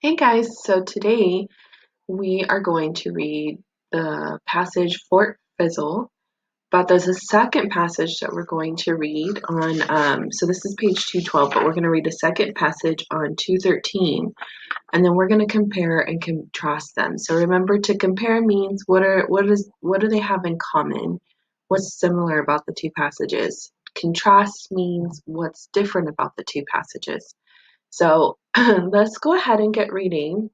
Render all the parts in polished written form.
Hey guys, so today we are going to read the passage Fort Fizzle, but there's a second passage that we're going to read on, so this is page 212, but we're going to read a second passage on 213, and then we're going to compare and contrast them. So remember, to compare means what do they have in common? What's similar about the two passages? Contrast means what's different about the two passages. So let's go ahead and get reading.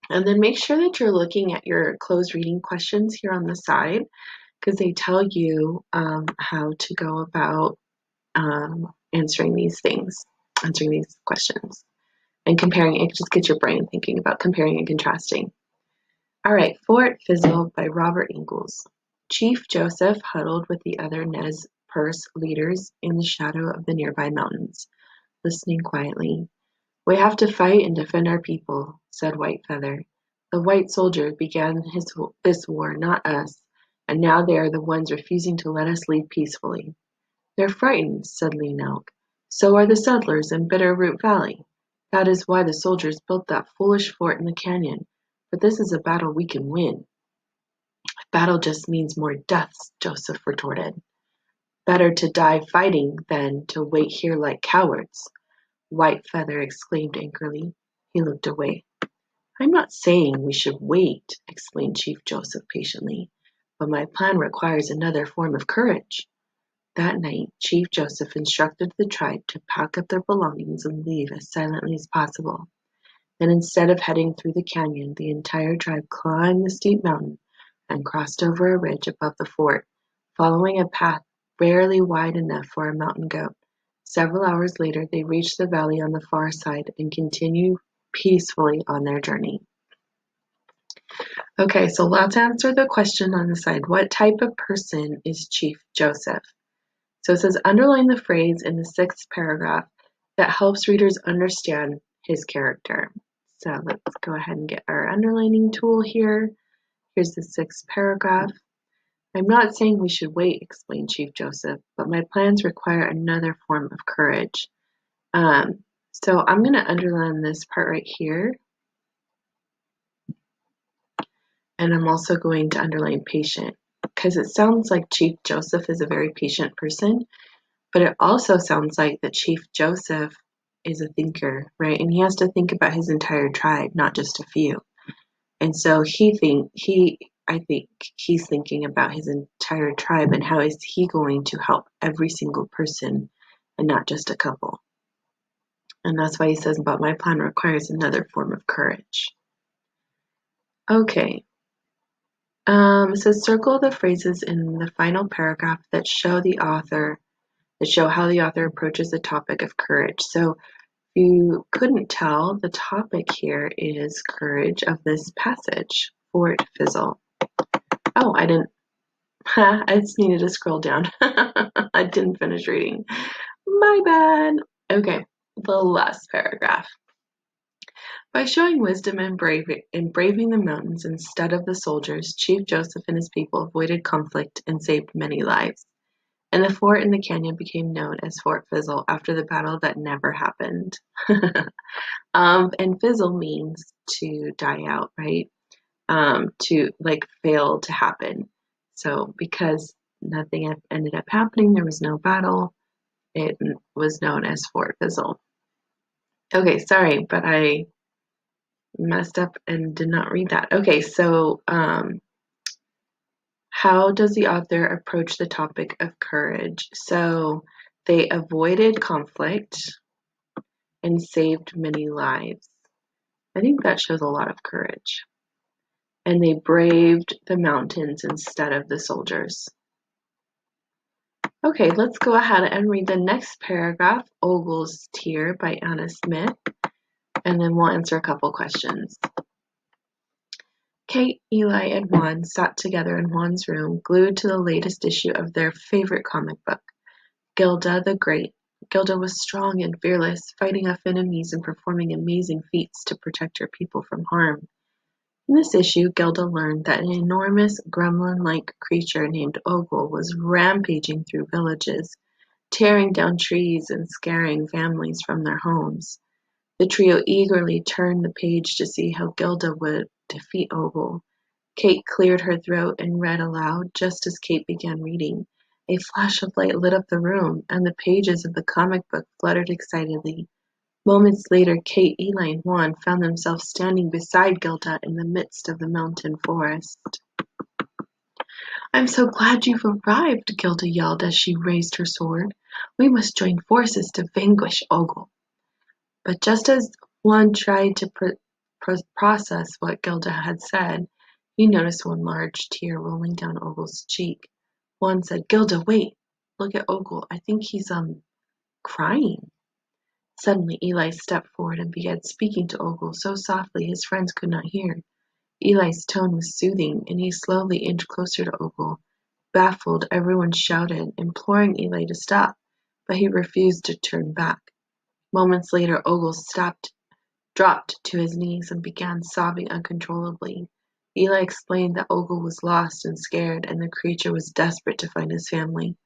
And then make sure that you're looking at your closed reading questions here on the side because they tell you how to go about answering these things, answering these questions, and comparing. It just gets your brain thinking about comparing and contrasting. All right, Fort Fizzle by Robert Ingalls. Chief Joseph huddled with the other Nez Perce leaders in the shadow of the nearby mountains, listening quietly. "We have to fight and defend our people," said Whitefeather. "The white soldiers began this war, not us, and now they are the ones refusing to let us leave peacefully." "They're frightened," said Lean Elk. "So are the settlers in Bitter Root Valley. That is why the soldiers built that foolish fort in the canyon. But this is a battle we can win." "A battle just means more deaths," Joseph retorted. "Better to die fighting than to wait here like cowards," Whitefeather exclaimed angrily. He looked away. "I'm not saying we should wait," explained Chief Joseph patiently, "but my plan requires another form of courage." That night, Chief Joseph instructed the tribe to pack up their belongings and leave as silently as possible. Then, instead of heading through the canyon, the entire tribe climbed the steep mountain and crossed over a ridge above the fort, following a path barely wide enough for a mountain goat. Several hours later, they reached the valley on the far side and continued peacefully on their journey. Okay, so let's answer the question on the side. What type of person is Chief Joseph? So it says underline the phrase in the sixth paragraph that helps readers understand his character. So let's go ahead and get our underlining tool here. Here's the sixth paragraph. "I'm not saying we should wait," explained Chief Joseph, "but my plans require another form of courage." So I'm going to underline this part right here. And I'm also going to underline patient because it sounds like Chief Joseph is a very patient person, but it also sounds like that Chief Joseph is a thinker, right? And he has to think about his entire tribe, not just a few. And so I think he's thinking about his entire tribe and how is he going to help every single person and not just a couple. And that's why he says, "But my plan requires another form of courage." Okay. It says circle the phrases in the final paragraph that show how the author approaches the topic of courage. So if you couldn't tell, the topic here is courage of this passage, Fort Fizzle. Oh, I didn't, I just needed to scroll down. I didn't finish reading. My bad. Okay, the last paragraph. By showing wisdom and braving the mountains instead of the soldiers, Chief Joseph and his people avoided conflict and saved many lives. And the fort in the canyon became known as Fort Fizzle after the battle that never happened. And fizzle means to die out, right? To like fail to happen. So because nothing ended up happening, there was no battle, it was known as Fort Fizzle. Okay, sorry, but I messed up and did not read that. Okay, so how does the author approach the topic of courage? So they avoided conflict and saved many lives. I think that shows a lot of courage. And they braved the mountains instead of the soldiers. Okay, let's go ahead and read the next paragraph, Odens Tear by Anna Smith, and then we'll answer a couple questions. Kate, Eli, and Juan sat together in Juan's room, glued to the latest issue of their favorite comic book, Gilda the Great. Gilda was strong and fearless, fighting off enemies and performing amazing feats to protect her people from harm. In this issue, Gilda learned that an enormous gremlin-like creature named Ogle was rampaging through villages, tearing down trees and scaring families from their homes. The trio eagerly turned the page to see how Gilda would defeat Ogle. Kate cleared her throat and read aloud just as Kate began reading. A flash of light lit up the room, and the pages of the comic book fluttered excitedly. Moments later, Kate, Eli, and Juan found themselves standing beside Gilda in the midst of the mountain forest. "I'm so glad you've arrived," Gilda yelled as she raised her sword. "We must join forces to vanquish Ogle." But just as Juan tried to process what Gilda had said, he noticed one large tear rolling down Ogle's cheek. Juan said, "Gilda, wait. Look at Ogle. I think he's, crying." Suddenly, Eli stepped forward and began speaking to Ogle so softly his friends could not hear. Eli's tone was soothing, and he slowly inched closer to Ogle. Baffled, everyone shouted, imploring Eli to stop, but he refused to turn back. Moments later, Ogle dropped to his knees and began sobbing uncontrollably. Eli explained that Ogle was lost and scared, and the creature was desperate to find his family.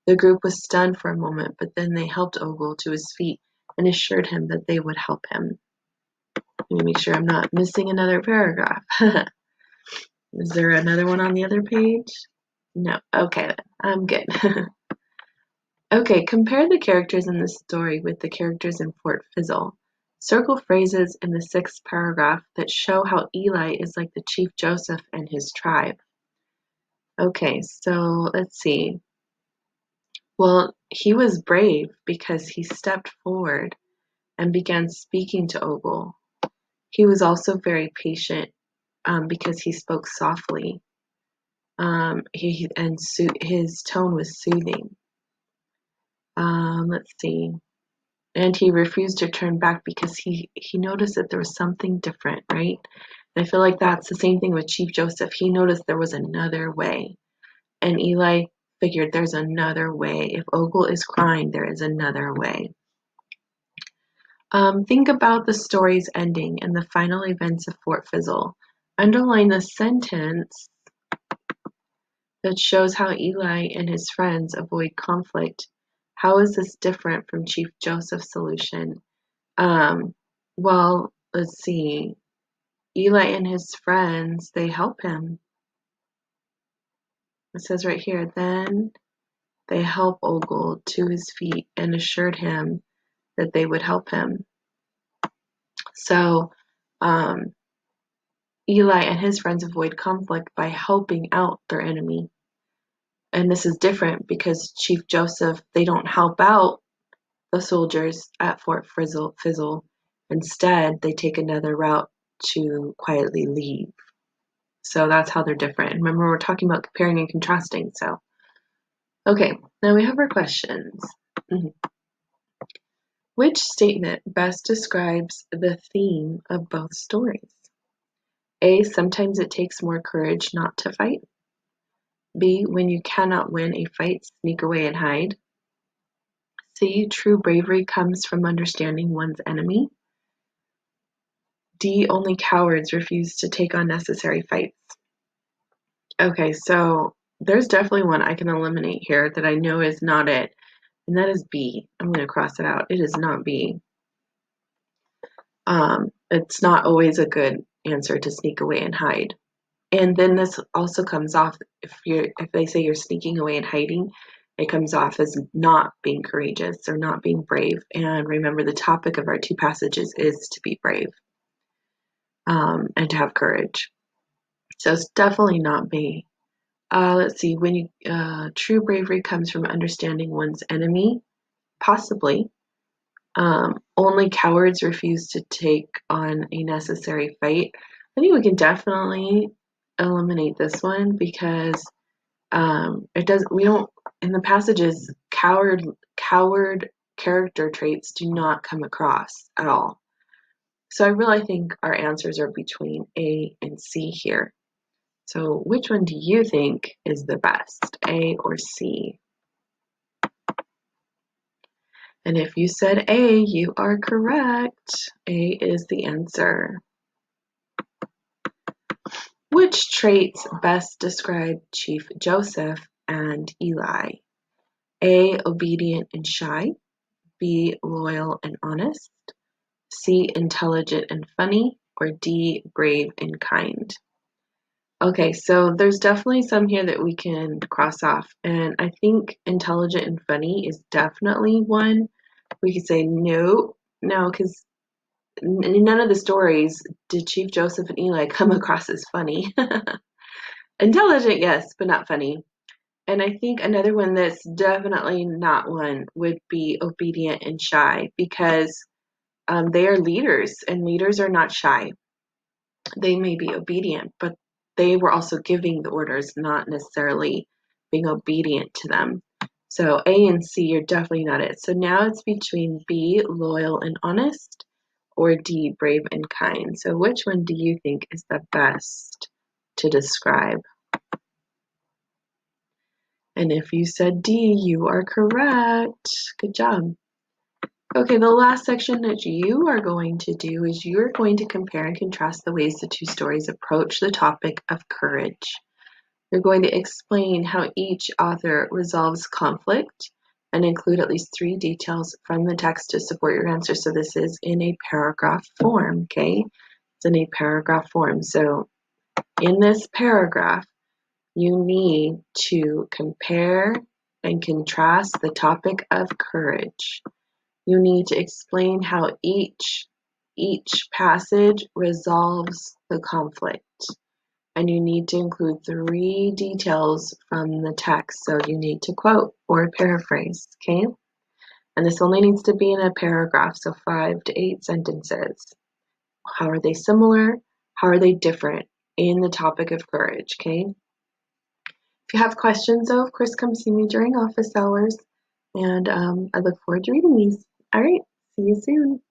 The group was stunned for a moment, but then they helped Ogle to his feet and assured him that they would help him. Let me make sure I'm not missing another paragraph. Is there another one on the other page? No. Okay, then. I'm good. Okay, compare the characters in this story with the characters in Fort Fizzle. Circle phrases in the 6th paragraph that show how Eli is like the Chief Joseph and his tribe. Okay, so let's see. Well, he was brave because he stepped forward and began speaking to Ogle. He was also very patient because he spoke softly. His tone was soothing. Let's see. And he refused to turn back because he noticed that there was something different, right? And I feel like that's the same thing with Chief Joseph. He noticed there was another way. And Eli figured there's another way. If Ogle is crying, there is another way. Think about the story's ending and the final events of Fort Fizzle. Underline the sentence that shows how Eli and his friends avoid conflict. How is this different from Chief Joseph's solution? Well, let's see. Eli and his friends, they help him. It says right here, then they help Ogle to his feet and assured him that they would help him. So, Eli and his friends avoid conflict by helping out their enemy. And this is different because Chief Joseph, they don't help out the soldiers at Fort Fizzle. Instead, they take another route to quietly leave. So that's how they're different. And remember, we're talking about comparing and contrasting. So, okay, now we have our questions. Which statement best describes the theme of both stories? A, sometimes it takes more courage not to fight. B, when you cannot win a fight, sneak away and hide. C, true bravery comes from understanding one's enemy. D, only cowards refuse to take on necessary fights. Okay, so there's definitely one I can eliminate here that I know is not it, and that is B. I'm going to cross it out. It is not B. It's not always a good answer to sneak away and hide. And then this also comes off, if they say you're sneaking away and hiding, it comes off as not being courageous or not being brave. And remember, the topic of our 2 passages is to be brave and to have courage. So it's definitely not B. Let's see. True bravery comes from understanding one's enemy, possibly. Only cowards refuse to take on a necessary fight. I think we can definitely eliminate this one because we don't in the passages coward character traits do not come across at all. So I really think our answers are between A and C here. So which one do you think is the best, A or C? And if you said A, you are correct. A is the answer. Which traits best describe Chief Joseph and Eli? A, obedient and shy. B, loyal and honest. C, intelligent and funny, or D, brave and kind? Okay, so there's definitely some here that we can cross off, and I think intelligent and funny is definitely one. We could say no, because in none of the stories did Chief Joseph and Eli come across as funny. Intelligent, yes, but not funny. And I think another one that's definitely not one would be obedient and shy, because they are leaders, and leaders are not shy. They may be obedient, but they were also giving the orders, not necessarily being obedient to them. So A and C are definitely not it. So now it's between B, loyal and honest, or D, brave and kind. So which one do you think is the best to describe? And if you said D, you are correct. Good job. Okay, the last section that you are going to do is you're going to compare and contrast the ways the two stories approach the topic of courage. You're going to explain how each author resolves conflict and include at least 3 details from the text to support your answer. So this is in a paragraph form, okay? It's in a paragraph form. So in this paragraph, you need to compare and contrast the topic of courage. You need to explain how each passage resolves the conflict. And you need to include 3 details from the text. So you need to quote or paraphrase, okay? And this only needs to be in a paragraph, so 5 to 8 sentences. How are they similar? How are they different in the topic of courage, okay? If you have questions, though, of course, come see me during office hours. And I look forward to reading these. All right, see you soon.